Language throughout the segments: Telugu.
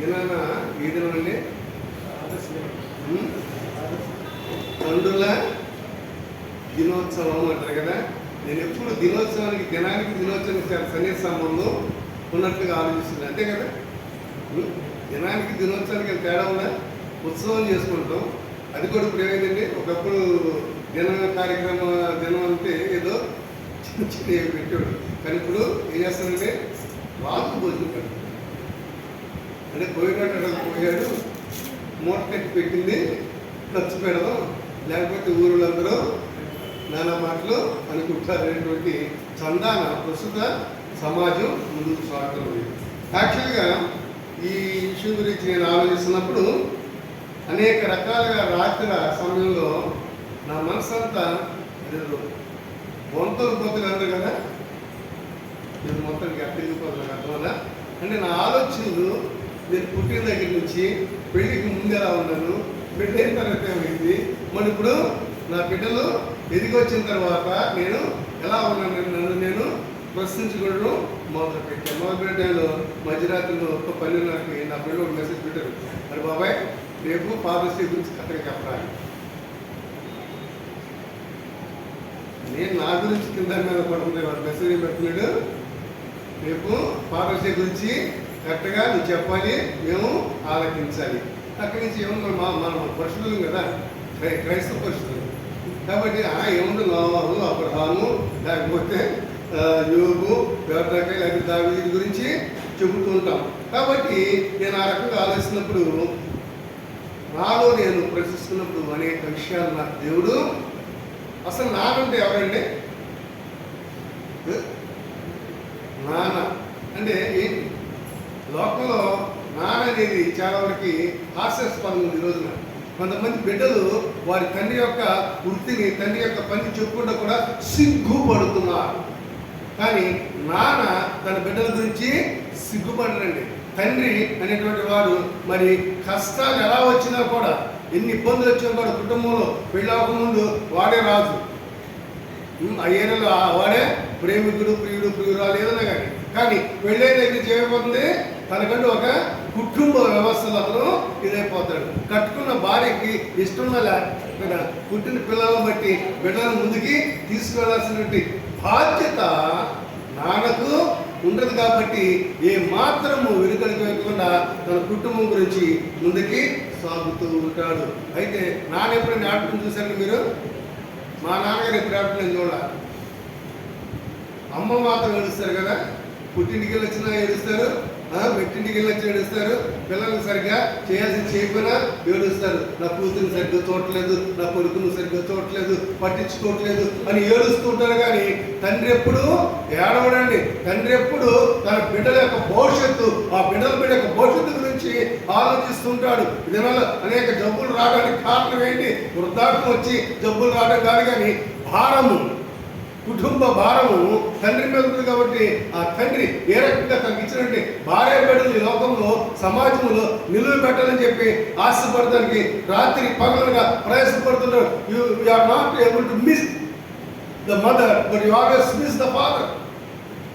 దినాన ఈ దినం అండి తండ్రుల దినోత్సవం అంటారు కదా. నేను ఎప్పుడు దినానికి చాలా సన్నిహిత సంబంధం ఉన్నట్టుగా ఆలోచిస్తున్నాను, అంతే కదా. దినానికి దినోత్సవానికి తేడా ఉందా? ఉత్సవం చేసుకుంటాం. అది కూడా ఇప్పుడు ఏమైందండి, ఒకప్పుడు దినం అంటే ఏదో చిన్న చిన్న పెట్టాడు, కానీ ఇప్పుడు ఏం చేస్తానంటే రాజు భోజనం పెడతాడు. అంటే పోయాడు మూట కట్టి పెట్టింది ఖర్చు పెడదాం, లేకపోతే ఊరులందరూ నానా మాటలు అనుకుంటారు అనేటువంటి చందాన ప్రస్తుత సమాజం ముందుకు సాగుతూ ఉంది. యాక్చువల్గా ఈ విషయం గురించి నేను ఆలోచిస్తున్నప్పుడు అనేక రకాలుగా రాత్రి సమయంలో నా మనసు అంతా బొంతలు పోతులు అందరు కదా, నేను మొత్తానికి అర్థిపోతున్నాను అర్థమల్ల. అంటే నా ఆలోచనలు నేను పుట్టిన దగ్గర నుంచి పెళ్ళికి ముందు ఎలా ఉన్నాను, బిడ్డ అయిన తర్వాత ఏమైంది, మరి ఇప్పుడు నా బిడ్డలు ఎదిగి వచ్చిన తర్వాత నేను ఎలా ఉన్నాను నన్ను నేను ప్రశ్నించుకోవడం మొదలుపెట్టాను. మొదలుపెట్టాను మధ్యరాత్రిలో 12:30కి నా బిడ్డ ఒక మెసేజ్ పెట్టారు, మరి బాబాయ్ రేపు ఫాదర్స్ డే గురించి కరెక్ట్గా చెప్పాలి. నేను నా గురించి కింద మీద పడుతుంది, వాడు మెసేజ్ పెట్టినాడు, రేపు ఫాదర్స్ డే గురించి కరెక్ట్గా నువ్వు చెప్పాలి, మేము ఆలకించాలి. అక్కడి నుంచి ఏమన్నా మనం పరిశుద్ధులు కదా, క్రైస్తవ పరిశుద్ధులు కాబట్టి ఏముంది నోవాహు, అబ్రహాము, లేకపోతే యోబు, లేకపోతే దావీదు గురించి చెబుతూ ఉంటాం. కాబట్టి నేను ఆ రకంగా ఆలోచిస్తున్నప్పుడు నాలో నేను ప్రశ్నిస్తున్నప్పుడు అనేక విషయాలు నాకు దేవుడు అసలు నానంటే ఎవరండి? నాన్న అంటే ఏంటి? లోకంలో నాన్న అనేది చాలా వరకు హాస్యాస్పదం ఉంది. ఈ రోజున కొంతమంది బిడ్డలు వారి తండ్రి యొక్క వృత్తిని, తండ్రి యొక్క పని చెప్పుకుంటూ కూడా సిగ్గుపడుతున్నారు. కానీ నాన్న తన బిడ్డల గురించి సిగ్గుపడరండి. తండ్రి అనేటువంటి వాడు మరి కష్టాలు ఎలా వచ్చినా కూడా, ఎన్ని ఇబ్బందులు వచ్చినా కూడా కుటుంబంలో పెళ్ళవకముందు వాడే రాజు, ఆ ఏరియాలో వాడే ప్రేమికుడు, ప్రియుడు, ప్రియురాలు ఏదైనా కానీ పెళ్ళైన దగ్గర చేయబోతుంది తనకంటూ ఒక కుటుంబ వ్యవస్థలో అతను ఇదైపోతాడు. కట్టుకున్న భార్యకి ఇష్టం లేకపోయినా పుట్టిన పిల్లలను బట్టి బిడ్డలను ముందుకి తీసుకెళ్లాల్సినటువంటి బాధ్యత నాన్నకు ఉండదు. కాబట్టి ఏ మాత్రము వెనుకడికి వెళ్లకుండా తన కుటుంబం గురించి ముందుకి సాగుతూ ఉంటాడు. అయితే నాన్న ఎప్పుడైనా ఆడుకుని చూశారు మీరు? మా నాన్నగారు ఎప్పుడు ఆడుకుని చూడాలి. అమ్మ మాత్రం ఏడుస్తారు కదా, పుట్టింటికి వెళ్ళి వచ్చినా ఏడుస్తారు, మెట్టింటికి వెళ్ళి వచ్చి ఏడుస్తారు, పిల్లలకు సరిగ్గా చేయాల్సింది చేయకపోయినా ఏడుస్తారు. నా కూతురిని సరిగ్గా చూడట్లేదు, నా కొడుకును సరిగ్గా చూడట్లేదు, పట్టించుకోవట్లేదు అని ఏడుస్తుంటారు. కానీ తండ్రి ఎప్పుడు ఏడవడండి. తండ్రి ఎప్పుడు తన బిడ్డల యొక్క భవిష్యత్తు, ఆ బిడ్డల యొక్క భవిష్యత్తు గురించి ఆలోచిస్తుంటాడు. దీనివల్ల అనేక జబ్బులు రావడానికి కారణం ఏంటి? వృద్ధాప్యం వచ్చి జబ్బులు రావడం కాదు, కానీ భారము, కుటుంబ భారము తండ్రి మీద ఉంది. కాబట్టి ఆ తండ్రి ఏ రకంగా తనకి ఇచ్చినటువంటి భార్య బిడ్డలు ఈ లోకంలో సమాజంలో నిలువ పెట్టాలని చెప్పి ఆశపడడానికి రాత్రి పగలుగా ప్రయాసపడుతున్నారు. You are not able to miss the mother, but you always miss the father.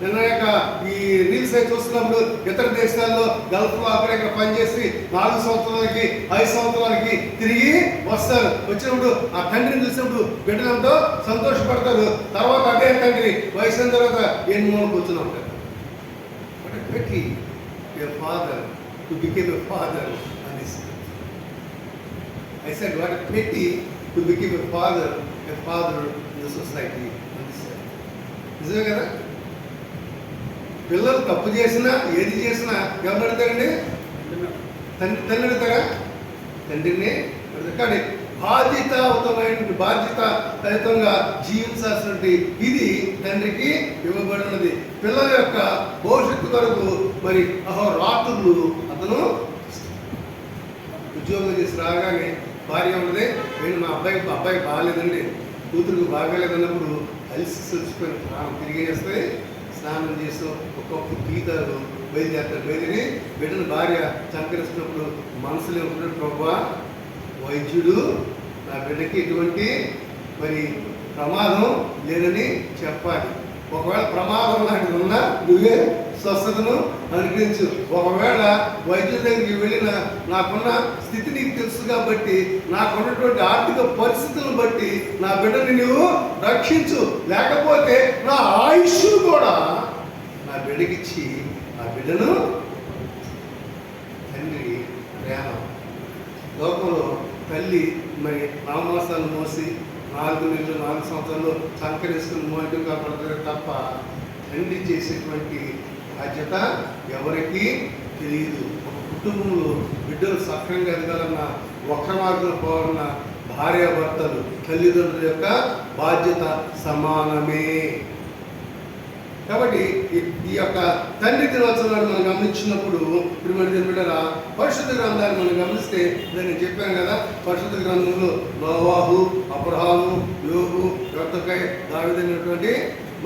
నిన్న ఈ రీల్స్ అయి చూస్తున్నప్పుడు ఇతర దేశాల్లో గల్ఫ్లో అక్కడెక్కడ పనిచేసి 4 సంవత్సరాలకి 5 సంవత్సరాలకి తిరిగి వస్తారు. వచ్చినప్పుడు ఆ తండ్రిని చూసినప్పుడు బిడ్డలంతో సంతోషపడతారు. తర్వాత అదే తండ్రి వయసు అయిన తర్వాత ఎన్ని మూల కూర్చుని ఉంటారు. బట్ పెట్టి your father to become a father on this earth. I said what a pity to become a father in the society on this earth. నిజమే కదా? పిల్లలు తప్పు చేసినా ఏది చేసినా ఎవరు అడుగుతారండి? తండ్రి అడుగుతారా? తండ్రిని అడుగుతారు. కానీ బాధ్యతాయుతంగా జీవించాల్సినటువంటి ఇది తండ్రికి ఇవ్వబడినది. పిల్లల యొక్క భవిష్యత్తు కొరకు మరి రాత్రులు అతను ఉద్యోగం చేసి రాగానే భార్య ఉన్నది, నేను మా అబ్బాయి బాగాలేదండి, కూతురుకు బాగాలేదన్నప్పుడు అలిసిపోయిన ప్రాణం తిరిగేస్తే స్నానం చేస్తూ ఒక్కొక్క గీతాలు బయలుదేరుతారు. బయలుదేరి బిడ్డను భార్య చంకరిస్తున్నప్పుడు మనసులో ఉంటున్న ప్రభా వైద్యుడు నా బిడ్డకి ఎటువంటి మరి ప్రమాదం లేదని చెప్పాలి. ఒకవేళ ప్రమాదం లాంటిది ఉన్నా నువ్వే స్వస్థతను అనుగ్రహించు. ఒకవేళ వైద్యుల దగ్గరికి వెళ్ళిన నాకున్న స్థితి నీకు తెలుసు కాబట్టి, నాకున్నటువంటి ఆర్థిక పరిస్థితులను బట్టి నా బిడ్డని నువ్వు రక్షించు. లేకపోతే నా ఆయుష్ను కూడా నా బిడ్డకిచ్చి నా బిడ్డను తండ్రి ప్రేమ. లోకంలో తల్లి మరి 4 మాసాలు మోసి 4 నెలలు 4 సంవత్సరాలు సంకరేసుకుని మోయటం కాపాడుతారు తప్ప తండ్రి చేసేటువంటి బాధ్యత ఎవరికి తెలియదు. ఒక కుటుంబంలో బిడ్డలు సక్రంగా ఎదగాలన్న, వక్ర మార్గంలో పోవాలన్న భార్యాభర్తలు తల్లిదండ్రుల యొక్క బాధ్యత సమానమే. కాబట్టి ఈ యొక్క తండ్రి దినోత్సవాన్ని మనం గమనించినప్పుడు బిడ్డరా పరిశుద్ధ గ్రంథాన్ని మనం గమనిస్తే నేను చెప్పాను కదా, పరిశుద్ధ గ్రంథంలో నోవాహు, అబ్రహాము, యోబు, యొత్తకై, దావీదు అనేటువంటి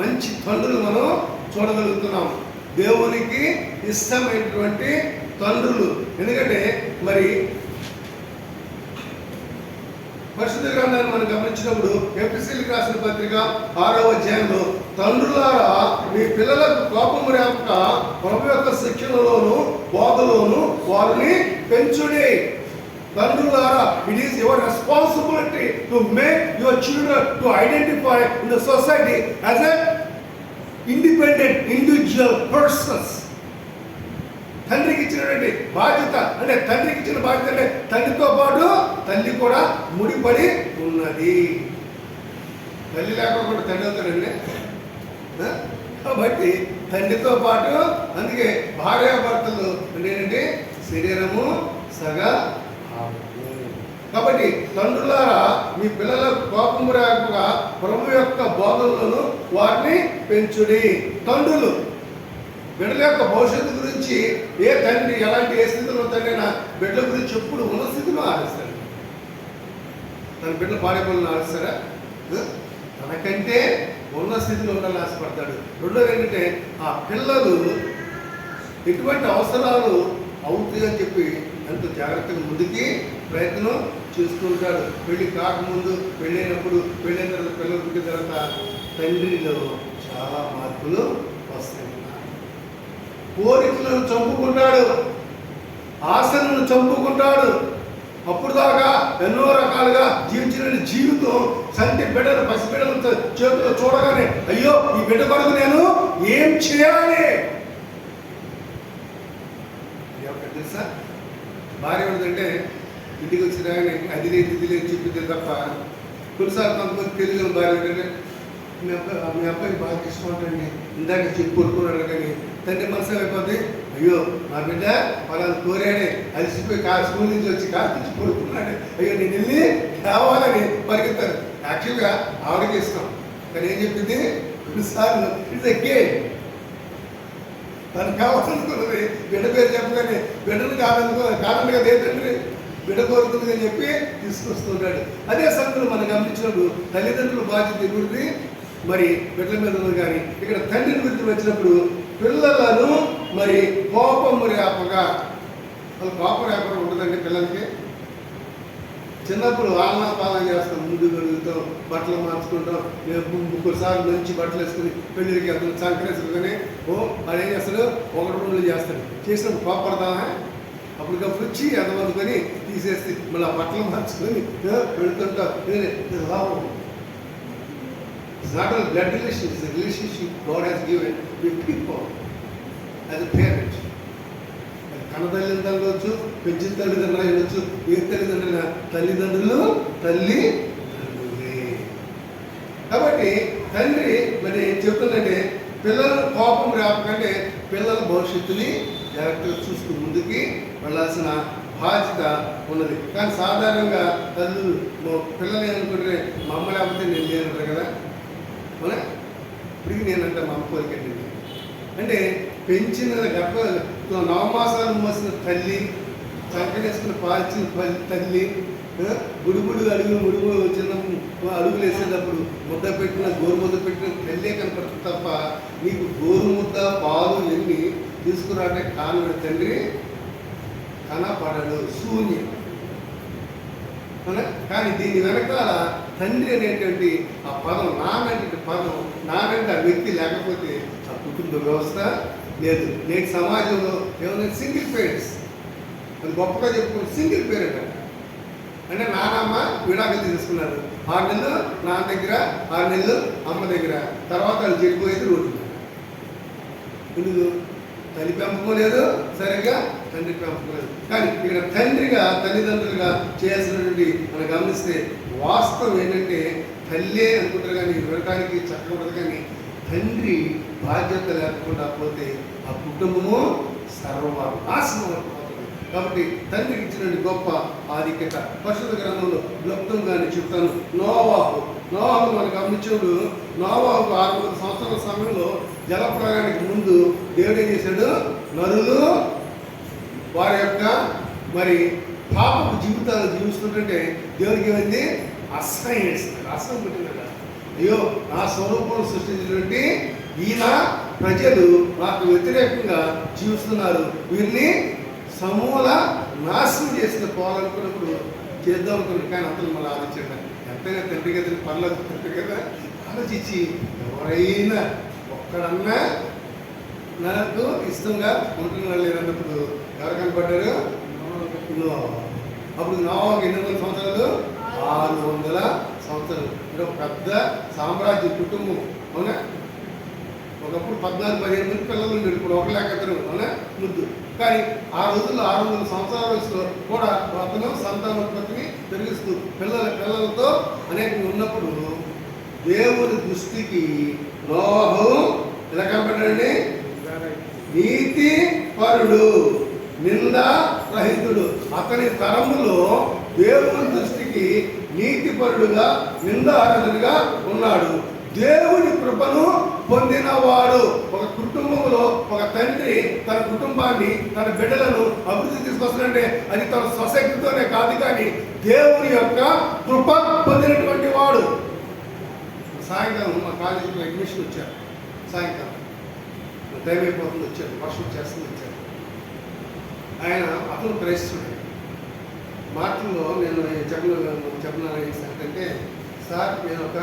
మంచి తండ్రులు మనం చూడగలుగుతున్నాం. దేవునికి ఇష్టమైనటువంటి తండ్రులు. ఎందుకంటే మరి పరిశుద్ధ గ్రంథాన్ని మనం గమనించినప్పుడు ఎఫెసీయులకు రాసిన పత్రిక 6వ అధ్యాయంలో తండ్రులారా మీ పిల్లలకు కోపము రేపక ప్రభు యొక్క శిక్షణలోను బోధలోను వారిని పెంచుడి. తండ్రులారా, it is your responsibility to make your children to identify in the society as a independent individual persons. తండ్రికి ఇచ్చినటువంటి బాధ్యత అంటే తండ్రికి ఇచ్చిన బాధ్యత అంటే తండ్రితో పాటు తల్లి కూడా ముడిపడి ఉన్నది. తల్లి లేకుండా తండ్రి అవుతాడండి. కాబట్టి తండ్రితో పాటు అందుకే భార్యాభర్తలు అంటే శరీరము సగా. కాబట్టి తండ్రులారా మీ పిల్లలకు కోపము రాకుండా ప్రభు యొక్క బోధనలను వారిని పెంచుడి. తండ్రులు బిడ్డల యొక్క భవిష్యత్తు గురించి ఏ తండ్రి ఎలాంటి ఏ స్థితిలో తండ్రైనా బిడ్డల గురించి ఎప్పుడు ఉన్న స్థితిలో ఆడిస్తాడు. తన బిడ్డలు పాడైపోయిన ఆడిస్తారా? తనకంటే ఉన్న స్థితిలో ఉండాలని ఆశపడతాడు. రెండోది ఏంటంటే ఆ పిల్లలు ఎటువంటి అవసరాలు అవుతాయని చెప్పి ఎంతో జాగ్రత్తగా ముందుకి ప్రయత్నం చేసుకుంటాడు. పెళ్లి కాకముందు, పెళ్ళైనప్పుడు, పెళ్ళైన తర్వాత, పిల్లలు పుట్టిన తర్వాత తండ్రిలో చాలా మార్పులు వస్తాయి. కోరికలను చంపుకుంటాడు, ఆశలను చంపుకుంటాడు. అప్పుడు దాకా ఎన్నో రకాలుగా జీవించిన జీవితం సంటి బిడ్డలు పసిబిడ్డలు చేతిలో చూడగానే అయ్యో ఈ బిడ్డ కొరకు నేను ఏం చేయాలి తెలుసా? భార్య ఏమిటంటే ఇంటికి వచ్చిన అది లేదు ఇది లేదు చెప్పింది తప్ప కొన్నిసార్లు కొంతమంది తెలియని భార్య ఏంటంటే మీ అబ్బాయి బాగా ఇష్టం ఉంటుంది ఇందాక చెప్పి కొడుకున్నాడు కానీ తండ్రి మనసు అయిపోద్ది. అయ్యో మా బిడ్డ వాళ్ళని కోరాడే అలసిపోయి స్కూల్ నుంచి వచ్చి కారు తెచ్చి కొడుకున్నాడు, అయ్యో నేను వెళ్ళి కావాలని పరిగెత్తారు. యాక్చువల్గా ఆవిడకి ఇష్టం కానీ ఏం చెప్పింది కొన్నిసార్లు ఇట్స్ ఎ గేమ్. తను కావాలనుకున్నది బిడ్డ పేరు చెప్పగానే బిడ్డను కాదండి కదా ఏ తండ్రి బిడ్డ కోరుతుంది అని చెప్పి తీసుకొస్తుంటాడు. అదే సంగతులు మనం గమనించినప్పుడు తల్లిదండ్రుల బాధ్యత ఎగురిది మరి బిడ్డల మీద ఉన్నది. కానీ ఇక్కడ తండ్రిని గురించి వచ్చినప్పుడు పిల్లలను మరి కోపము రేపగా, వాళ్ళు కోపం రేపగా ఉంటుందండి పిల్లలకి. చిన్నప్పుడు ఆలనా పాలన చేస్తాం, ముందు వెలుగుతాం, బట్టలు మార్చుకుంటాం, ముగ్గురుసార్లు మంచి బట్టలు వేసుకుని పెళ్ళికి వెళ్తాం, సంక్రాంతి అది ఏం చేస్తాడు 1-2 రోజులు చేస్తాడు. చేసినప్పుడు కోపడతామా? అప్పటికప్పుడు వచ్చి ఎంతమందుకొని తీసేసి మళ్ళీ ఆ బట్టలు మార్చుకొని పెడుతుంటాం. లాభం It's not a blood relation, it's a relationship God has given with people as a parent. కన్న తల్లిదండ్రులు అవ్వచ్చు, పెంచిన తల్లిదండ్రులు అవ్వచ్చు, ఏ తల్లిదండ్రులైనా తల్లిదండ్రులు తల్లిదండ్రులే. కాబట్టి తండ్రి మరి చెప్తుందంటే పిల్లల కోపం రాకంటే పిల్లల భవిష్యత్తుని జాగ్రత్తగా చూస్తూ ముందుకి వెళ్ళాల్సిన బాధ్యత ఉన్నది. కానీ సాధారణంగా తల్లు పిల్లలు ఏమనుకుంటే మా అమ్మ లేకపోతే నేను లేనంటారు కదా. అవునా? ఇప్పటికి నేనంటే మా అమ్మ కోరికండి అంటే పెంచిన 9 మాసాలు మోసిన తల్లి, చంకనేసుకుని పాల్చిన తల్లి, గుడుగుడు అడుగులు చిన్న అడుగులు వేసేటప్పుడు ముద్ద పెట్టిన గోరుముద్ద పెట్టిన తల్లే కనపడుతుంది తప్ప నీకు గోరుముద్ద పాలు ఎన్ని తీసుకురావటే కానుడు తండ్రి కనపడడు, శూన్యం. కానీ దీని వెనకాల తండ్రి అనేటువంటి ఆ పదం, నానంటే పదం, నానంటే ఆ వ్యక్తి లేకపోతే ఆ కుటుంబ వ్యవస్థ లేదు. నేటి సమాజంలో ఏమన్నా సింగిల్ పేరెంట్స్, అది గొప్పగా చెప్పుకుంటే సింగిల్ పేరెంట్ అంటే నానమ్మ విడాకులు తీసుకున్నారు. 6 నెలలు నాన్న దగ్గర, 6 నెలలు అమ్మ దగ్గర, తర్వాత వాళ్ళు చెడిపోయేది రోడ్డు. ఎందుకు? తల్లి పెంపకం లేదు సరిగ్గా, తండ్రి పెంపకం లేదు. కానీ ఇక్కడ తండ్రిగా తల్లిదండ్రులుగా చేయాల్సినటువంటి మనం గమనిస్తే వాస్తవం ఏంటంటే తల్లే అనుకుంటారు కానీ వినడానికి చక్కగా ఉండదు. కానీ తండ్రి బాధ్యత లేకుండా పోతే ఆ కుటుంబము సర్వనాశనం అవుతుంది. కాబట్టి తండ్రికి ఇచ్చిన గొప్ప ఆధిక్యత పరిశుద్ధ గ్రంథంలో క్లుప్తంగానే చెప్తాను. నోవాహు మనం గమనించినప్పుడు నోవాహు 600 సంవత్సరాల సమయంలో జలప్రయాణానికి ముందు దేవుడు ఏం చేశాడు? నరులు వారి యొక్క మరి పాపపు జీవితాలు జీవిస్తుంటే దేవుడికి ఏమైంది? అసహ్యం వేస్తుంది. అసహ్యం పెట్టింది కదా, అయ్యో నా స్వరూపం సృష్టించినటువంటి ఈయన ప్రజలు నాకు వ్యతిరేకంగా జీవిస్తున్నారు, వీరిని సమూల నాశనం చేసిన పోవాలనుకున్నప్పుడు చేద్దాం అనుకున్నాడు. కానీ అతను మళ్ళీ ఆలోచించాడు, ఎంతైనా తండ్రి కదా, పర్లేదు తండ్రి కదా, ఆలోచించి ఎవరైనా ఒక్కడన్నా నాకు ఇష్టంగా ఉంటున్నారు లేదన్నప్పుడు ఎవరు కనపడ్డారు? అప్పుడు నోవాహుకు ఎన్ని వందల సంవత్సరాలు? 600 సంవత్సరాలు. అంటే ఒక పెద్ద సామ్రాజ్య కుటుంబం. అవునా? ఒకప్పుడు 14-15 మంది పిల్లలు ఉండేది, ఇప్పుడు 1,00,000 అవునా ముద్దు. కానీ ఆ రోజుల్లో 600 సంవత్సరాల వయసులో కూడా అతను సంతానోత్పత్తిని పెరిగిస్తూ పిల్లలతో అనేక ఉన్నప్పుడు దేవుని దృష్టికి నోవాహు ఎలా కనపడ్డాడండి? నీతి పరుడు, నిందా రహితుడు. అతని తరములో దేవుని దృష్టికి నీతిపరుడుగా, నిందారహితుడిగా ఉన్నాడు. దేవుని కృపను పొందినవాడు. ఒక కుటుంబంలో ఒక తండ్రి తన కుటుంబాన్ని, తన బిడ్డలను అభివృద్ధి తీసుకొస్తాడంటే అది తన స్వశక్తితోనే కాదు, కానీ దేవుని యొక్క కృప పొందినటువంటి వాడు. సాయంకాలం మా కాలేజీలో అడ్మిషన్ వచ్చారు. సాయంకాలం టైం అయిపోతుంది, వచ్చారు, వర్షం చేస్తుంది, వచ్చారు. ఆయన అతను క్రైస్తవుడు. మాటల్లో నేను చెప్పిన ఏంటంటే, సార్ నేను ఒక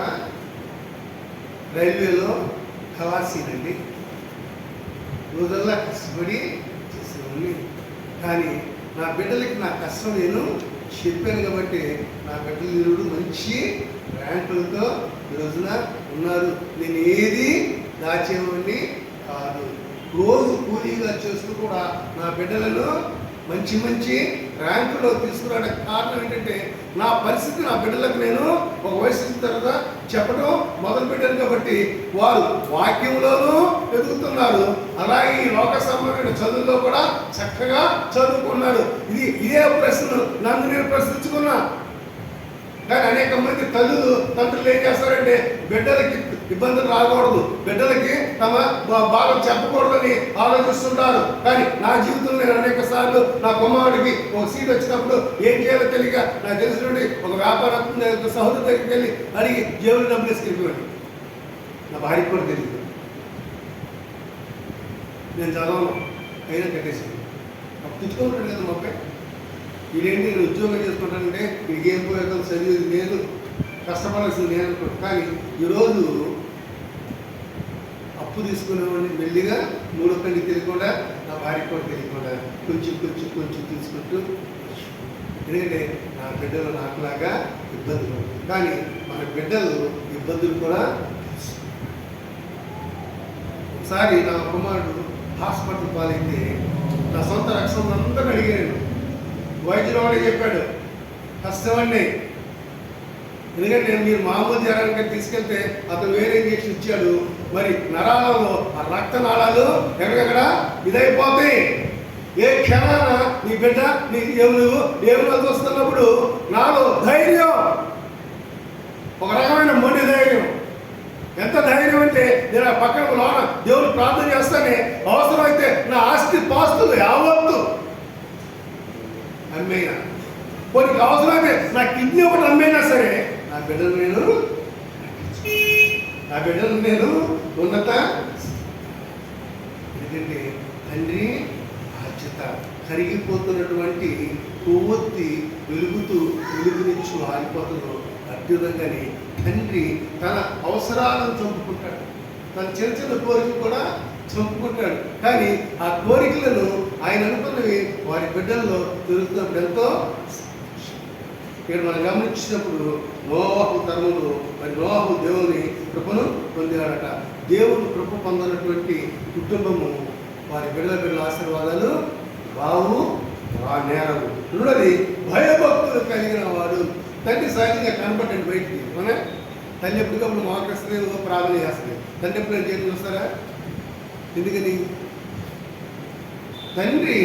రైల్వేలో ఖలాసీనండి, రోజల్లా కష్టపడి చేసేవాడిని. కానీ నా బిడ్డలకి నా కష్టం నేను చెప్పాను కాబట్టి నా బిడ్డలు మంచి ర్యాంకులతో ఈరోజున ఉన్నారు. నేను ఏది దాచేవాడిని కాదు. రోజు కూలీగా చేస్తూ కూడా నా బిడ్డలను మంచి ర్యాంకులో తీసుకురావడానికి కారణం ఏంటంటే నా పరిస్థితి నా బిడ్డలకు నేను ఒక వయసు తర్వాత చెప్పడం మొదలుపెట్టాను. కాబట్టి వారు వాక్యంలోనూ ఎదుగుతున్నారు, అలాగే ఈ లోక సంబంధమైన చదువుల్లో కూడా చక్కగా చదువుకున్నారు. ఇదే ప్రశ్న నన్ను నేను ప్రశ్నించుకున్నా. కానీ అనేక మంది తండ్రులు ఏం చేస్తారంటే బిడ్డలకి ఇబ్బందులు రాకూడదు, బిడ్డలకి తమ బాధలు చెప్పకూడదని ఆలోచిస్తుంటారు. కానీ నా జీవితంలో నేను అనేక సార్లు నా కుమారుడికి ఒక సీట్ వచ్చినప్పుడు ఏం చేయాలో తెలియక నాకు తెలిసినటువంటి ఒక వ్యాపారం సహోదరు దగ్గరికి వెళ్ళి అడిగి జేబులు డబ్బులు వేసుకెళ్ళిపోయాడు. నా భార్యకు కూడా తెలియదు, నేను చదవను అయినా కట్టేసాను. అప్పుడు తెచ్చుకుంటాడు కదా మా అబ్బాయి, ఇదేంటి నేను ఉద్యోగం చేసుకుంటానంటే వీడికి ఏం పోయేదో చదివేది లేదు, కష్టపడాల్సింది నేను అనుకుంటాను. కానీ ఈరోజు అప్పు తీసుకునేవాడిని మెల్లిగా 3 కంటికి తెలియకుండా నా భార్యకు కూడా తెలియకుండా కొంచెం తీసుకుంటూ, ఎందుకంటే నా బిడ్డలు నాకులాగా ఇబ్బందులు ఉంటుంది. కానీ మన బిడ్డలు ఇబ్బందులు కూడా. ఒకసారి నా కుమారుడు హాస్పిటల్ పాలైతే నా సొంత రక్షణ అంతా అడిగాను. వైద్యులు వాడే చెప్పాడు కష్టమండి, ఎందుకంటే మీరు మామూలు జ్వరానికి తీసుకెళ్తే అతను వేరే ఇంజక్షన్ ఇచ్చాడు. మరి నరాలలో ఆ రక్త నాళాలు ఎక్కడెక్కడ ఇదైపోతాయి. ఏ క్షణాన నీ బిడ్డ నీ ఏమైనా వస్తున్నప్పుడు నాలో ధైర్యం, ఒక రకమైన మొండి ధైర్యం. ఎంత ధైర్యం అంటే నేను పక్కన లోన దేవుడు ప్రార్థన చేస్తానే, అవసరమైతే నా ఆస్తి పాస్తులు యావత్తు అమ్మేనా, కొన్ని అవసరమైతే నా కిడ్నీ ఒకటి అమ్మేనా సరే నా బిడ్డలు నేను ఉన్నత. ఎందుకంటే తండ్రి బాధ్యత. కరిగిపోతున్నటువంటి కొవ్వొత్తి వెలుగునిచ్చు ఆరిపోతుందో అద్భుతంగానే తండ్రి తన అవసరాలను చంపుకుంటాడు. తన చిన్న కోరిక కూడా చంపుకుంటాడు. కానీ ఆ కోరికలను ఆయన అనుకున్నవి వారి బిడ్డల్లో దొరుకుతున్నప్పుడు ఎంతో ఇక్కడ మనం గమనించినప్పుడు నోవాహు తరములు మరి నోవాహు దేవుని కృపను పొందాడట. దేవుని కృప పొందినటువంటి కుటుంబము వారి బిడ్డల ఆశీర్వాదాలు రావు నేరవు. రెండోది భయభక్తులు కలిగిన వాడు. తండ్రి సహజంగా కనపడండి బయటికి, మన తల్లి ఎప్పటికప్పుడు మోకరిస్తుంది, ప్రార్థన చేస్తుంది. తండ్రి ఎప్పుడు నేను చేతులు చూస్తారా? ఎందుకని? తండ్రి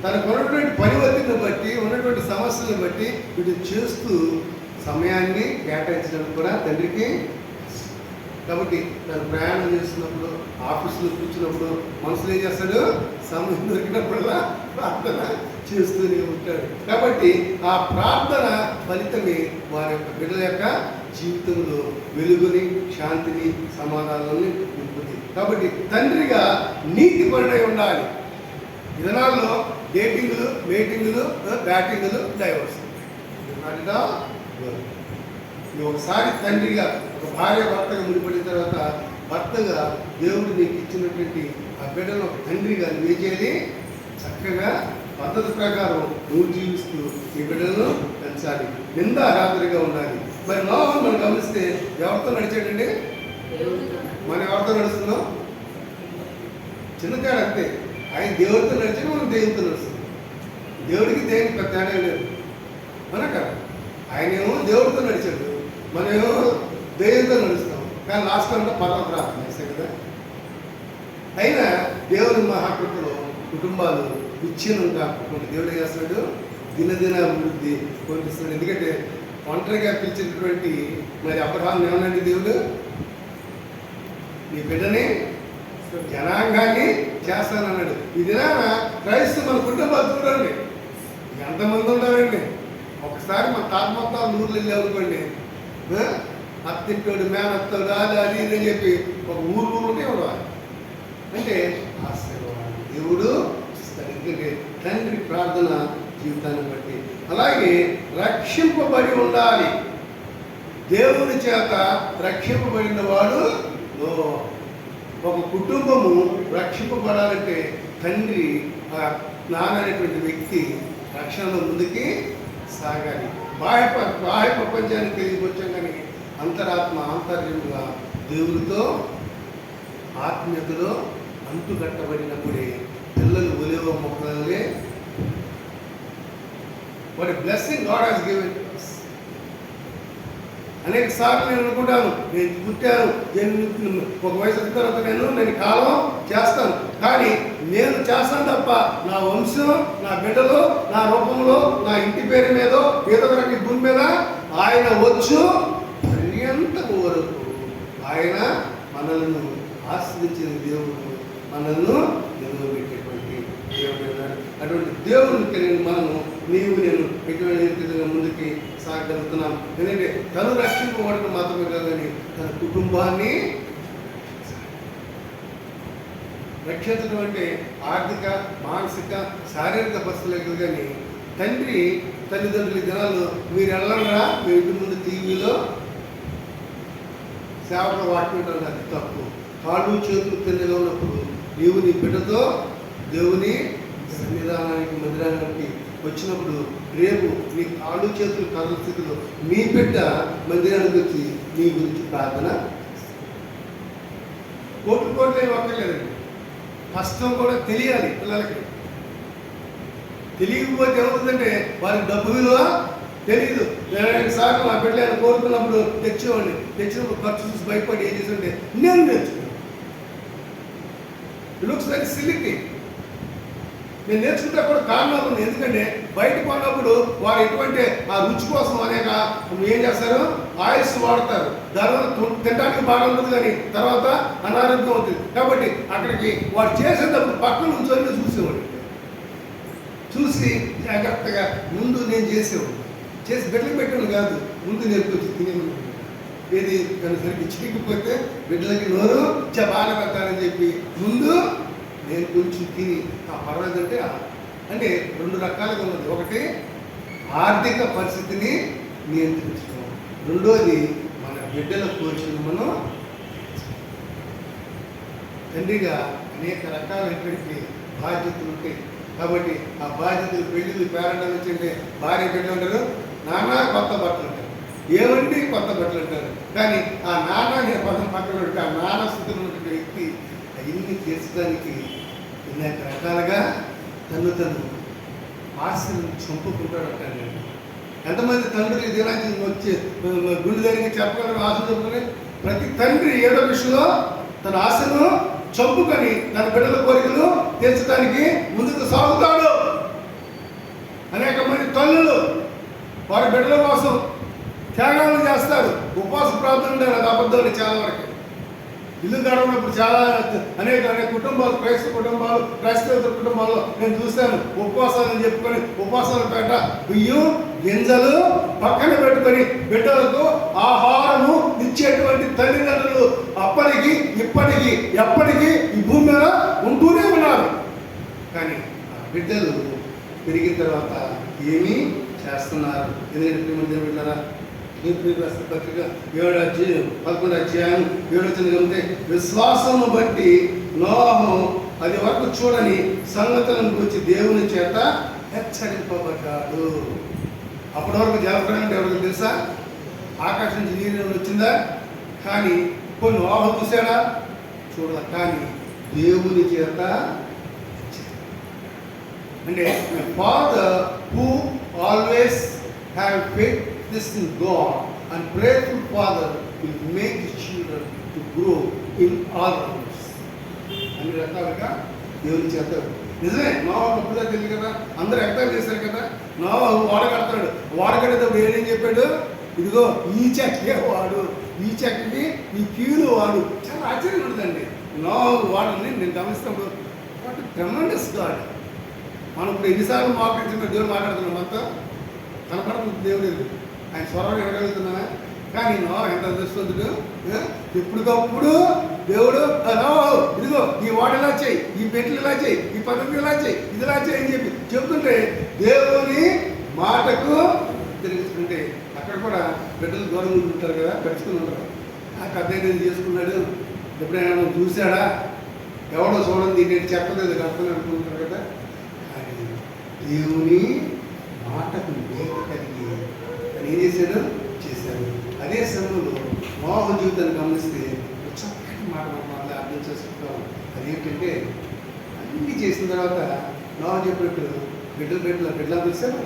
తనకు ఉన్నటువంటి పని ఒత్తిడిని బట్టి, ఉన్నటువంటి సమస్యలను బట్టి వీటి చేస్తూ సమయాన్ని కేటాయించడానికి కూడా తండ్రికి. కాబట్టి తను ప్రయాణం చేస్తున్నప్పుడు, ఆఫీసులో కూర్చున్నప్పుడు మనసులో ఏం చేస్తాడు? సమయం దొరికినప్పుడల్లా ప్రార్థన చేస్తూనే ఉంటాడు. కాబట్టి ఆ ప్రార్థన ఫలితమే వారి యొక్క బిడ్డల యొక్క జీవితంలో వెలుగుని, శాంతిని, సమాధానాన్ని నింపుతుంది. కాబట్టి తండ్రిగా నీతి పరుడై ఉండాలి. ఈ దినాల్లో డేటింగ్లు, మీటింగులు, బ్యాటింగులు, డైవర్స్. నువ్వు ఒకసారి తండ్రిగా, ఒక భార్య భర్తగా ముడిపడిన తర్వాత భర్తగా దేవుడు నీకు ఇచ్చినటువంటి ఆ బిడ్డను ఒక తండ్రిగా నువ్వు చేయాలి. చక్కగా పద్ధతి ప్రకారం నువ్వు జీవిస్తూ ఈ బిడ్డలను పెంచాలి. నిందారాత్రిగా ఉండాలి. మరి నోవాహు మనం గమనిస్తే ఎవరితో నడిచాడండి? మనం ఎవరితో నడుస్తున్నాం? చిన్న తేడా అంతే. ఆయన దేవుడితో నడిచాడు, మనం దేవుడితో నడుస్తున్నాం. దేవుడికి దేవునికి పెద్ద తేడా లేదు. మన కదా, ఆయనేమో దేవుడితో నడిచాడు, మనమేమో దేవుడితో నడుస్తాం. కానీ లాస్ట్ అంతా పర్వ ప్రార్థన చేస్తాం కదా. అయినా దేవుని మహాకృపలో కుటుంబాలు విచ్ఛిన్నం కాకుండా దేవుడు ఏం చేస్తున్నాడు? దినదిన అభివృద్ధి పొందిస్తున్నాడు. ఎందుకంటే ఒంటరిగా పిలిచినటువంటి మరి అబ్రహాం ఏమన్నాడు? దేవుడు నీ బిడ్డని జనాంగాన్ని చేస్తానన్నాడు. ఈ దినాన క్రైస్తవ మన కుటుంబాలు చూడండి, ఎంతమంది ఉన్నారండి. ఒకసారి మన తాత మొత్తం ఊర్లు వెళ్ళి అనుకోండి, అత్తింటోడు, మేనత్తోడు, అది అది ఇది అని చెప్పి ఒక ఊరులోనే ఉండవాలి. అంటే ఆశీర్వాదం దేవుడు ఇస్తాడు. ఎందుకంటే తండ్రి ప్రార్థన జీవితాన్ని బట్టి. అలాగే రక్షింపబడి ఉండాలి. దేవుని చేత రక్షింపబడిన వాడు. ఒక కుటుంబము రక్షింపబడాలంటే తండ్రి, నాన్న అనేటువంటి వ్యక్తి రక్షణలో ముందుకి సాగాలి. బాహ్య ప్రపంచానికి తెలియకొచ్చాం, కానీ అంతరాత్మ ఆంతర్యముగా దేవునితో ఆత్మీయతలో అంటుకట్టబడినప్పుడే పిల్లలు ఒలివ మొక్కలే. What a blessing God has given to us. అనేక సార్లు నేను అనుకుంటాను, నేను పుట్టాను, ఒక వయసు వచ్చిన తర్వాత నేను కాలం చేస్తాను, కానీ నేను చేస్తాను తప్ప నా వంశం, నా బిడ్డలో, నా రూపంలో, నా ఇంటి పేరు మీద, ఏదో ఒక భూమి మీద ఆయన వచ్చు పర్యంత వరకు ఆయన మనల్ని ఆశ్రయించిన దేవుడు, మనల్ని నిలవబెట్టేటువంటి దేవుడు. అటువంటి దేవునికి మనము, నీవు నేను ఎటువంటి ముందుకి సాగలుగుతున్నాం. ఎందుకంటే తను రక్షింపబడటం మాత్రమే కాదని తన కుటుంబాన్ని రక్షించడం అంటే ఆర్థిక, మానసిక, శారీరక పరిస్థితులు. కానీ తండ్రి తల్లిదండ్రుల దినాల్లో మీరు వెళ్ళరా, మీ ఇంటి ముందు టీవీలో సేవకులు వాడుకుంటారు, అది తప్పు. కాళ్ళు చేతులు తెల్లగా ఉన్నప్పుడు నీవు నీ బిడ్డతో దేవుని సన్నిధానానికి, మందిరానికి వచ్చినప్పుడు రేపు నీ కాళ్ళు చేతులు కర్ర స్థితిలో నీ బిడ్డ మందిరానికి వచ్చి నీ గురించి ప్రార్థన. కోట్లు ఏమి ఒక్కర్లేదండి, కష్టం కూడా తెలియాలి పిల్లలకి. తెలియకపోతే ఏమవుతుందంటే వారికి డబ్బు విలువ తెలియదు. నేను సార్లు మా బిడ్డ ఆయన కోరుకున్నప్పుడు తెచ్చేవాడిని, తెచ్చినప్పుడు ఖర్చు చూసి భయపడి ఏం చేస్తుంటే నేను నేర్చుకున్నాను. It looks like silly thing. నేను నేర్చుకుంటే కూడా కారణాలు ఉంది. ఎందుకంటే బయట కొన్నప్పుడు వారు ఎటువంటి ఆ రుచి కోసం అనేక ఏం చేస్తారు, ఆయిల్స్ వాడతారు. దానివల్ల తినడానికి బాగా ఉంటుంది, కానీ తర్వాత అనారోగ్యం అవుతుంది. కాబట్టి అక్కడికి వాడు చేసేటప్పుడు పక్కన ఉంచొని చూసేవాడు. చూసి జాగ్రత్తగా ముందు నేను చేసేవాడు, చేసి బిడ్డలు పెట్టాను కాదు, ముందు నేర్పుకొచ్చి తినేవాడు. ఏది దాన్ని సరిగ్గా చేయకపోతే బిడ్డలకి నోరు బాగా పెడతానని చెప్పి ముందు నేను కొంచెం తిని పర్వాలేదంటే. అంటే రెండు రకాలుగా ఉన్నది. ఒకటి ఆర్థిక పరిస్థితిని నియంత్రించడం, రెండోది మన బిడ్డల కోరికను మనం తండ్రిగా అనేక రకాలైనటువంటి బాధ్యతలు ఉంటాయి. కాబట్టి ఆ బాధ్యతలు పెళ్ళిళ్ళు పేరెంటాలు వచ్చింటే భార్య బిడ్డలు ఉంటారు, నాన్న కొత్త బట్టలు ఉంటారు, ఏమండి కొత్త బట్టలు అంటారు. కానీ ఆ నాన్న అనే పదం పక్కన పెట్టి ఆ నాన్న స్థితిలో ఉన్నటువంటి వ్యక్తి అవన్నీ తీర్చడానికి అనేక రకాలుగా తను ఆశను చంపుకుంటాడు అంటాను. ఎంతమంది తండ్రులు దినానికి వచ్చి గుండె దగ్గరికి చెప్పగలరు, ఆశ చెప్పుకొని ప్రతి తండ్రి ఏడో విషయంలో తన ఆశను చంపుకొని తన బిడ్డల కోరికలు తీర్చడానికి ముందుకు సాగుతాడు. అనేక మంది తల్లులు వారి బిడ్డల కోసం త్యాగాలు చేస్తారు, ఉపవాస ప్రార్థన ఉంటారు. అది అబద్ధాలు చాలా వరకు. ఇల్లు గడవనప్పుడు చాలా అనేక కుటుంబాలు, క్రైస్తవ కుటుంబాల్లో నేను చూశాను. ఉపవాసాలను చెప్పుకొని ఉపవాసాల పేట బియ్యం గింజలు పక్కన పెట్టుకొని బిడ్డలకు ఆహారము ఇచ్చేటువంటి తల్లిదండ్రులు అప్పటికి ఇప్పటికీ ఎప్పటికీ ఈ భూమి మీద ఉంటూనే ఉన్నారు. కానీ ఆ బిడ్డలు పెరిగిన తర్వాత ఏమీ చేస్తున్నారు? ఎందుకంటే బిడ్డరా పత్రిక 11 అధ్యాయం 7 ఉంటే విశ్వాసము బట్టి నోహు అది వరకు చూడని సంగతులను గురించి దేవుని చేత హెచ్చరింపబడ్డాడు. అప్పటి వరకు జలప్రయాణం ఎవరికి తెలుసా? ఆకాశం నుంచి నీరు వచ్చిందా? కానీ కొన్ని నోహు చూశాడా? చూడాల. కానీ దేవుని చేత అంటే father who always have faith this in God and prayerful father will make his children to grow in all ways. అన్ని రకాలుగా దేవుని చేస్తారు. నిజమే, నోవాహు అప్పుడే తెలియదు కదా, అందరూ ఎక్టర్ చేశారు కదా. నోవాహు వాడగడతాడు. వాడగడేటప్పుడు ఏం చెప్పాడు? ఇదిగో ఈ చెక్కే వాడు, ఈ చెక్కకి ఈ కీలు వాడు. చాలా ఆశ్చర్యం ఉంటుందండి నోవాహు వాడని నేను గమనిస్తున్నప్పుడు. What tremendous God. మనం ఇప్పుడు ఎన్నిసార్లు మోకరించిన దేవుడు మాట్లాడుతున్నాం, అంతా కనపడుతుంది దేవుడు. ఆయన స్వరం వినగలుగుతున్నా. కానీ నోవాహు ఎంత అదృష్టవంతుడు. ఎప్పటికప్పుడు దేవుడు ఇదిగో ఈ వాడు ఇలా చేయి, ఈ పెట్లు ఇలా చేయి, ఈ పద్ధతి ఇలా చేయి, ఇది ఇలా చేయి అని చెప్పి చెబుతుంటే దేవుని మాటకు తిరుగుతుంటే అక్కడ కూడా బిడ్డలు దూరం ఉంటారు కదా, గడుచుకుని ఉంటారు. ఆ కథ ఏదైనా చేసుకున్నాడు, ఎప్పుడైనా చూశాడా? ఎవడో చూడండి నేను చెప్పలేదు అర్థం అనుకుంటారు కదా. కానీ దేవుని మాటకు కలిగి ఏం చేశాడు? చేశాడు. అదే సమయంలో నోవాహు జీవితాన్ని గమనిస్తే చక్కటి మాట మనం అర్థం చేసుకుంటాం. అదేంటంటే అన్నీ చేసిన తర్వాత నోవాహు చెప్పినట్టు బిడ్డలు పిలిచారు.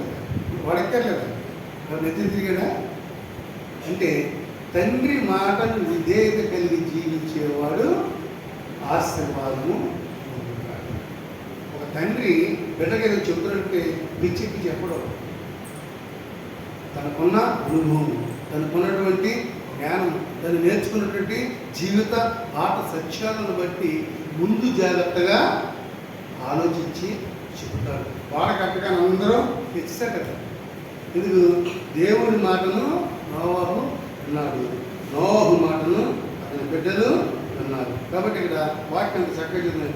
వాడెక్కర్లేదు, నెత్తి తిరిగాడా? అంటే తండ్రి మాటను విధేయత కలిగి జీవించేవాడు ఆశీర్వాదము పొందుతాడు. ఒక తండ్రి బిడ్డకి ఏదో చెబుతున్నట్టే పిచ్చి చెప్పడం, తనకున్న అనుభవం, తనకున్నటువంటి జ్ఞానం, తను నేర్చుకున్నటువంటి జీవిత పాఠ సత్యాలను బట్టి ముందు జాగ్రత్తగా ఆలోచించి చెబుతాడు. వాడకట్టగా అందరూ తెచ్చారు కదా. ఎందుకు? దేవుని మాటను నోవాహు విన్నాడు, నోవాహు మాటను అతని బిడ్డలు విన్నారు. కాబట్టి ఇక్కడ వాక్యం చక్కగా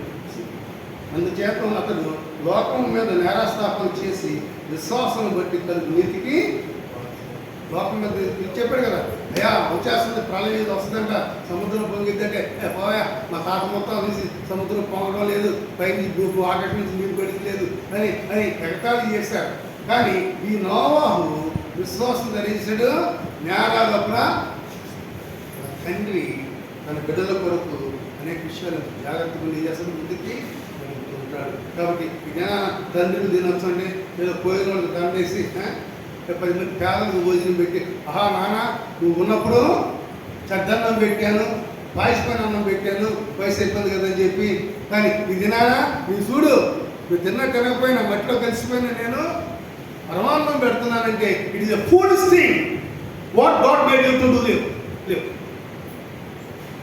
అందుచేత అతడు లోకం మీద నేరాస్థాపన చేసి విశ్వాసం బట్టి తన నీతికి లోకం మీద చెప్పాడు కదా, అయ్యా వచ్చేస్తుంది, ప్రళయం వస్తుందంట, సముద్రం పొంగిద్దంటే పోయా మా తాత మొత్తం అనేసి సముద్రం పొంగడం లేదు, పైకి ఆకాశం నుంచి నీరు పడింది అని ఎగతాళి చేశారు. కానీ ఈ నోవాహు విశ్వాసం ధరించాడు. నేరాలప్పున తండ్రి తన బిడ్డల కొరకు అనేక విషయాలు జాగ్రత్తగా చేస్తాడు, ముందుకి ఉంటాడు. కాబట్టి తండ్రులు దినొచ్చు అంటే ఏదో పోయిన వాళ్ళు దండేసి 10 మంది పేదలకు భోజనం పెట్టి, ఆహా నాన్న నువ్వు ఉన్నప్పుడు చద్దన్నం పెట్టాను, పాయసమైన అన్నం పెట్టాను, వయసు అయిపోయింది కదని చెప్పి. కానీ ఈ దినానా నువ్వు చూడు, నువ్వు తినకపోయినా మట్టిలో కలిసిపోయినా నేను పరమాన్నం పెడుతున్నానంటే it is a foolish thing. What God made you to do live.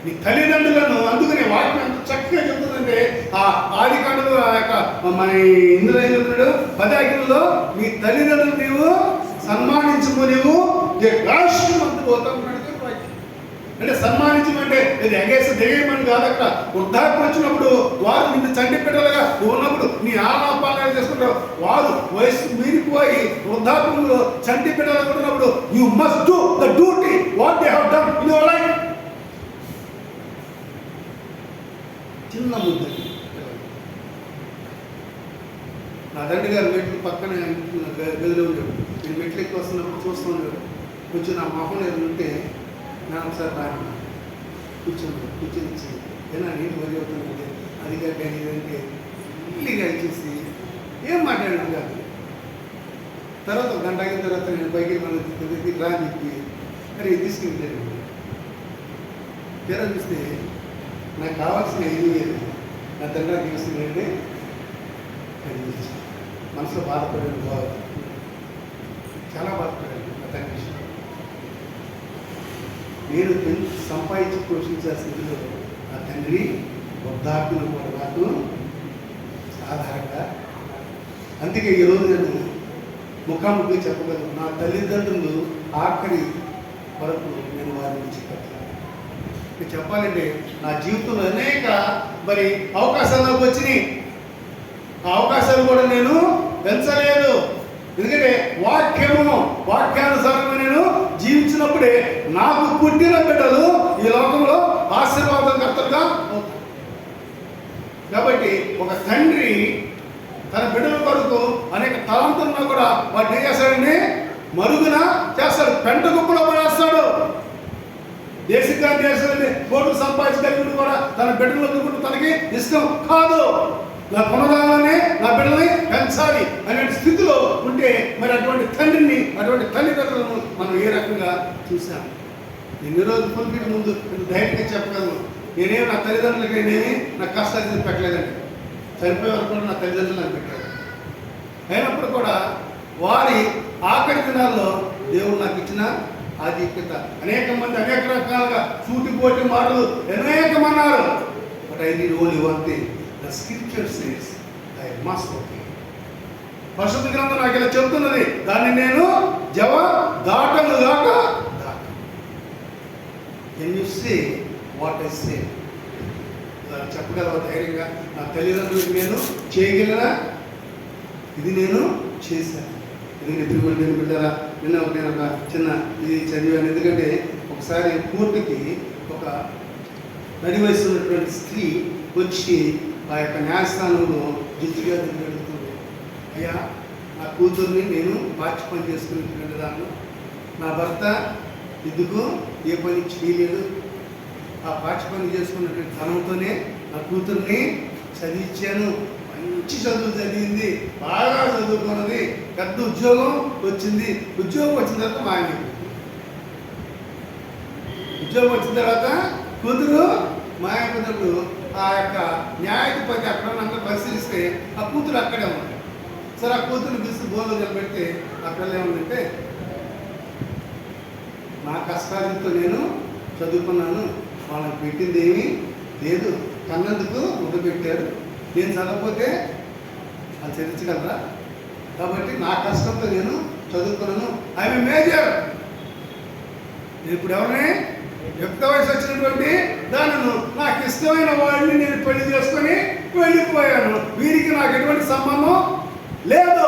నీ తల్లిదండ్రులను, అందుకనే వాక్యం ఎంత చక్కగా చెప్తుందంటే ఆ ఆదికాండలో ఆ యొక్క మన ఇందులో ఏం చెప్తున్నాడు? 10 ఆజ్ఞలలో నీ తల్లిదండ్రులు నీవు సన్మానించుకో, నీవు అంటే సన్మానించమంటే ఇది ఎగేసి దిగేయమని కాదు. అక్కడ వృద్ధాప్యం వచ్చినప్పుడు వారు నిన్ను చంటి పెట్టలుగా నువ్వు ఉన్నప్పుడు నీ ఆలాపాలన చేసుకుంటావు. వారు వయసు మీరిపోయి వృద్ధాప్యంలో చంటి పెట్టలుగా ఉన్నప్పుడు you must do the duty what they have done in your life. చిన్న ముద్ద నా తండ్రి గారు మెట్లు పక్కన గదిలో ఉండేవాడు. నేను మెట్లు ఎక్కువ వస్తున్నప్పుడు చూస్తూ ఉండేవాడు. కొంచెం నా మొహం ఏదో ఉంటే నేను ఒకసారి రాను కూర్చొని ఏనా నేను వరి అవుతుందంటే అది కానీ ఇదంటే ఇల్లుగా ఇచ్చేసి ఏం మాట్లాడాను కాదు. తర్వాత ఒక గంట అయిన తర్వాత నేను పైకి రా అని చెప్పి అరే తీసుకెళ్ళాను. తీరా చూస్తే నాకు కావాల్సిన ఏమీ లేదు. నా తండ్రి చూస్తుంది అంటే మనసులో బాధపడాను, చాలా బాధపడాను. నా తండ్రి విషయం నేను సంపాదించి పోషించే స్థితిలో నా తండ్రి వృద్ధాప్యం కూడా నాకు ఆధారంగా. అందుకే ఈరోజు నేను ముఖాముఖి చెప్పగలను. నా తల్లిదండ్రులు ఆఖరి వరకు నేను వారిని చెప్పాను. చెప్పాలంటే నా జీవితంలో అనేక అవకాశాలు నాకు వచ్చినాయి. ఆ అవకాశాలు కూడా నేను పెంచలేదు. ఎందుకంటే వాక్యానుసారంగా నేను జీవించినప్పుడే నాకు పుట్టిన బిడ్డలు ఈ లోకంలో ఆశీర్వాదకర్తలుగా అవుతారు. కాబట్టి ఒక తండ్రి తన బిడ్డల కొరకు అనేక తలంతున్నా కూడా వాటిని ఏం చేస్తాడండి? మరుగున చేస్తాడు, పెంట గుప్పలో పడేస్తాడు. దేశంగా దేశాన్ని కోట్లు సంపాదించగలిగి కూడా తన బిడ్డలు తనకి ఇష్టం కాదు. నా కొనదాలని నా బిడ్డల్ని పెంచాలి అనే స్థితిలో ఉంటే మరి అటువంటి తండ్రిని, అటువంటి తల్లిదండ్రులను మనం ఏ రకంగా చూసాము. ఎన్ని రోజులు కొనుక్కి ముందు ధైర్యంగా చెప్పగలను. నేనేమి నా తల్లిదండ్రులకి నేనేమి నా కష్టాలు పెట్టలేదండి. చనిపోయే వరకు కూడా నా తల్లిదండ్రులు నాకు పెట్టారు. అయినప్పుడు కూడా వారి ఆఖరి దినాల్లో దేవుడు నాకు ఇచ్చిన ఆధిక్యత. అనేక మంది అనేక రకాలుగా సూటిపోటి మాటలు అనేకమన్నారు. But I need only one thing. The scripture says I must obey. పరిశుద్ధ గ్రంథం నాకు ఇలా చెబుతున్నది, దాన్ని నేను దాటను గాక దాటను. Can you say what I say? చెప్పగలవా ధైర్యంగా? నా తల్లిదండ్రులకు నేను చేయగలనా? ఇది నేను చేశాను. ఎందుకంటే తిరుగుబడి బిడ్డరా, నేను ఒక చిన్న ఇది చదివాను. ఎందుకంటే ఒకసారి కోర్టుకి ఒక నడి వయసు ఉన్నటువంటి స్త్రీ వచ్చి ఆ యొక్క న్యాయస్థానంలో జడ్జిగా అడుగుతుంది, అయ్యా నా కూతుర్ని నేను మార్చి పని చేసుకుని దాన్ని నా భర్త ఎందుకు ఏ పని చేయలేదు, ఆ పాచి పని చేసుకున్నటువంటి ధనంతోనే నా కూతుర్ని చదివించాను. మంచి చదువు చదివింది, బాగా చదువుకున్నది, పెద్ద ఉద్యోగం వచ్చింది. ఉద్యోగం వచ్చిన తర్వాత మా ఆయన ఉద్యోగం వచ్చిన తర్వాత కూతురు మా ఆయన కుదురు ఆ యొక్క న్యాయాధిపతి అక్కడ అంతా పరిశీలిస్తే ఆ కూతురు అక్కడే ఉంది. సరే ఆ కూతురు పిలిచి బోన్లో నిలబెడితే ఆ పిల్ల ఏముందంటే, నా కష్టాలతో నేను చదువుకున్నాను, వాళ్ళకి పెట్టింది ఏమీ లేదు, కన్నందుకు ముద్ద పెట్టారు, నేను చదవకపోతే అది చదివించగలరా? కాబట్టి నా కష్టంతో నేను చదువుకున్నాను. I'm major. ఇప్పుడు ఎవరిని యుక్త వయసు వచ్చినటువంటి దానిను నాకు ఇష్టమైన వాడిని నేను పెళ్లి చేసుకొని వెళ్ళిపోయాను. వీరికి నాకు ఎటువంటి సంబంధం లేదు.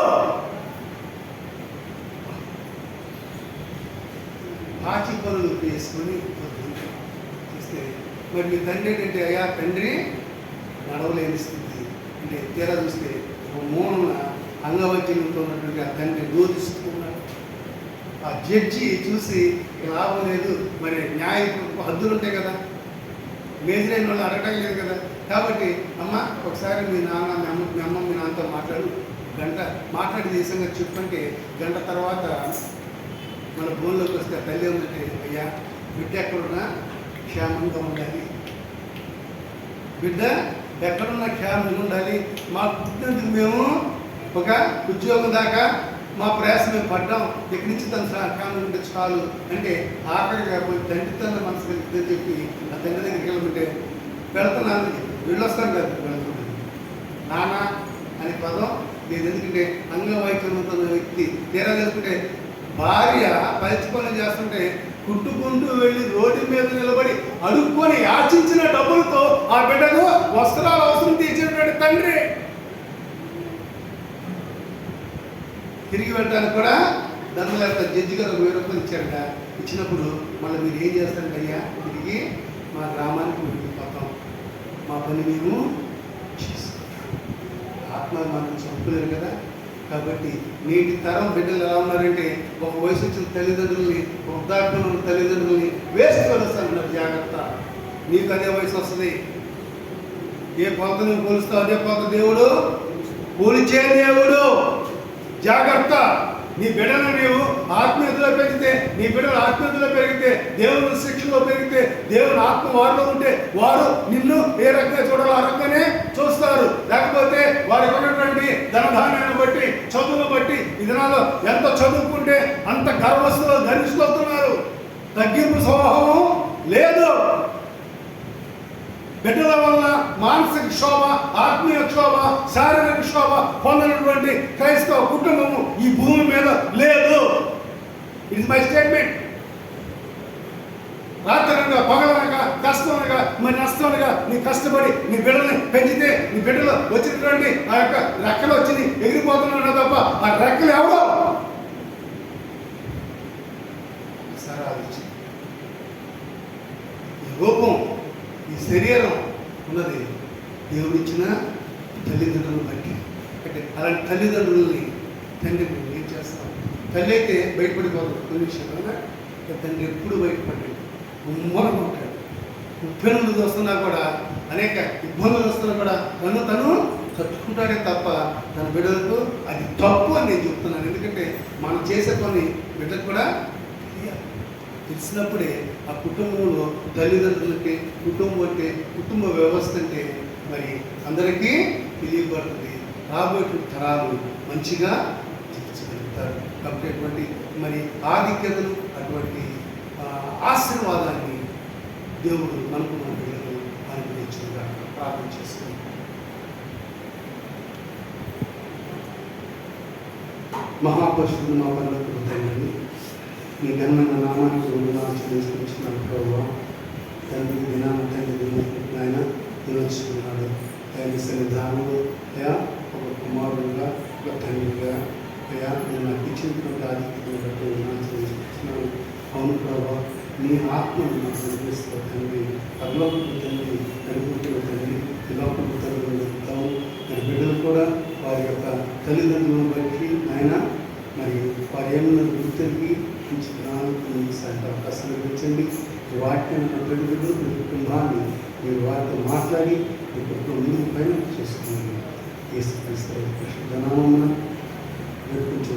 పాచి పనులు వేసుకొని చూస్తే మరి మీ తండ్రి ఏంటంటే, అయ్యా తండ్రి నడవలేని స్థితి అంటే తీరా చూస్తే మూలన అంగవైకల్యంతో ఉన్నటువంటి ఆ తండ్రి రోధిస్తూ ఉన్నాడు. ఆ జడ్జి చూసి లాభం లేదు, మరి న్యాయ హద్దులు ఉంటాయి కదా, మేజర్ అయిన వాళ్ళు అడగటం లేదు కదా. కాబట్టి అమ్మ ఒకసారి మీ నాన్న మీ అమ్మ మీ నాన్నతో గంట మాట్లాడి దేశంగా చెప్పంటే గంట తర్వాత మన భూమిలోకి వస్తే తల్లి ఉందంటే, అయ్యా బిడ్డ ఎక్కడున్నా క్షేమంగా ఉండాలి, బిడ్డ ఎక్కడున్నా క్షేమంగా ఉండాలి. మా పుట్టినందుకు మేము ఒక ఉద్యోగం దాకా మా ప్రయాసం మేము పడ్డాం, ఇక్కడి నుంచి తన క్షేమంగా ఉంటే చాలు అంటే ఆఖరిగా పోయి తండ్రి తన మనసు కలిగితే చెప్పి ఆ తండ్రి దగ్గరికి వెళ్ళమంటే వెళ్తున్నాను, వెళ్ళొస్తాను కదా, వెళ్తున్నాను. నాన్న అనే పదం లేదు. ఎందుకంటే అంగవైకల్యంతో ఉన్న వ్యక్తి తీరా చేసుకుంటే భార్య పరీక్ష పనులు చేస్తుంటే కుట్టుకుంటూ వెళ్ళి రోడ్డు మీద నిలబడి అడుక్కొని యాచించిన డబ్బులతో ఆ బిడ్డకు వస్త్రాలు అవసరం తీర్చినటువంటి తండ్రి తిరిగి వెళ్ళడానికి కూడా దండలేక జడ్జి గారు 1000 రూపాయలు ఇచ్చారట. ఇచ్చినప్పుడు మళ్ళీ మీరు ఏం చేస్తారంటే, అయ్యా తిరిగి మా గ్రామానికి వెళ్ళిపోతాం, మా పని మేము చేసుకుంటాం. ఆ మనం చంపలేరు కదా. కాబట్టి నేటి తరం బిడ్డలు ఎలా ఉన్నారంటే, ఒక వయసు వచ్చిన తల్లిదండ్రుల్ని, వృద్ధాప్యంలో ఉన్న తల్లిదండ్రుల్ని వేస్ట్ కొలుస్తాను. జాగ్రత్త, నీకు అదే వయసు వస్తుంది. ఏ కొలత నువ్వు కొలుస్తావు అదే కొలత దేవుడు కొలిచే దేవుడు. జాగ్రత్త. నీ బిడ్డను నీవు ఆత్మీయతలో పెరిగితే, నీ బిడ్డలు ఆత్మీయతలో పెరిగితే, దేవుని శిక్షలో పెరిగితే, దేవుని ఆత్మ వారిలో ఉంటే వారు నిన్ను ఏ రకంగా చూడాలో ఆ రకంగానే చూస్తారు. లేకపోతే వారికి ఉన్నటువంటి ధనధాన్యాన్ని బట్టి, చదువును బట్టి, ఈ దినాల్లో ఎంత చదువుకుంటే అంత గర్వస్తులు ధరిస్తున్నారు. తగ్గింపు స్వభావం లేదు. బిడ్డల వల్ల మానసిక క్షోభ, ఆత్మీయ క్షోభ, శారీరక క్షోభ పొందినటువంటి క్రైస్తవ కుటుంబము ఈ భూమి మీద లేదు. It is my statement. రాత్రనగా, పగలనగా, కష్టమనగా, మరి నష్టమనగా నీ కష్టపడి నీ బిడ్డల్ని పెంచితే, నీ బిడ్డలు వచ్చినటువంటి ఆ యొక్క రెక్కలు వచ్చి ఎగిరిపోతున్నాడు తప్ప ఆ రెక్కలు ఎవరో ఈ రూపం, ఈ శరీరం ఉన్నది దేవుడిచ్చిన తల్లిదండ్రులను బట్టి. అంటే అలాంటి తల్లిదండ్రులని తండ్రి మేము ఏం చేస్తాం? తల్లి అయితే బయటపడిపోతుంది కొన్ని విషయాలు. తండ్రి ఎప్పుడు బయటపడ్డాడు, ఉమ్మరం ఉంటాడు. ఉప్పెనులు వస్తున్నా కూడా, అనేక ఇబ్బందులు వస్తున్నా కూడా తను తట్టుకుంటాడే తప్ప తన బిడ్డలకు అది తప్పు అని నేను చెప్తున్నాను. ఎందుకంటే మనం చేసే పని బిడ్డకు కూడా తెలిసినప్పుడే ఆ కుటుంబంలో తల్లిదండ్రులకి, కుటుంబం అంటే, కుటుంబ వ్యవస్థ అంటే మరి అందరికీ తెలియబడుతుంది. రాబోయే తరాలు మంచిగా తీర్చగలుగుతారు. కాబట్టి అటువంటి మరి ఆధిక్యతలు, అటువంటి ఆశీర్వాదాన్ని దేవుడు మనకు మన బిడ్డలు అనుగ్రహించుగా ప్రార్థన చేస్తుంది. మహాపరిశుద్ధుడు మా పనులకు తండ్రి, నీ ఘనమైన నామానికి చెల్లించుకుంటున్నాను ప్రభావ. తండ్రి దినాన తండ్రి ఆయన నిలుచుకున్నాడు. తండ్రి సన్నిధానంలో అయా ఒక కుమారుడుగా, ఒక తండ్రిగా అయా నేను నాకు ఇచ్చినటువంటి ఆధిక్యతను బట్టి చెల్లించుకుంటున్నాను. అవును ప్రభావ, నీ ఆత్మను నాకు అనిపిస్తావు తండ్రి. పరలోకపు తండ్రి, నడుపుతున్న తండ్రి, లోకపు తండ్రి చెప్తాము. మరి బిడ్డలు కూడా వారి యొక్క తల్లిదండ్రులను బట్టి ఆయన మరి వారు ఏమన్నా వృత్తికి అవకాశాలు ఇచ్చండి. వాటిని ప్రతినిధులు మీ కుటుంబాన్ని మీరు వారితో మాట్లాడి మీ కుటుంబం ముందుకు పైన చేసుకున్నాను. యేసుక్రీస్తు పరిశుద్ధ నామమున కొంచెం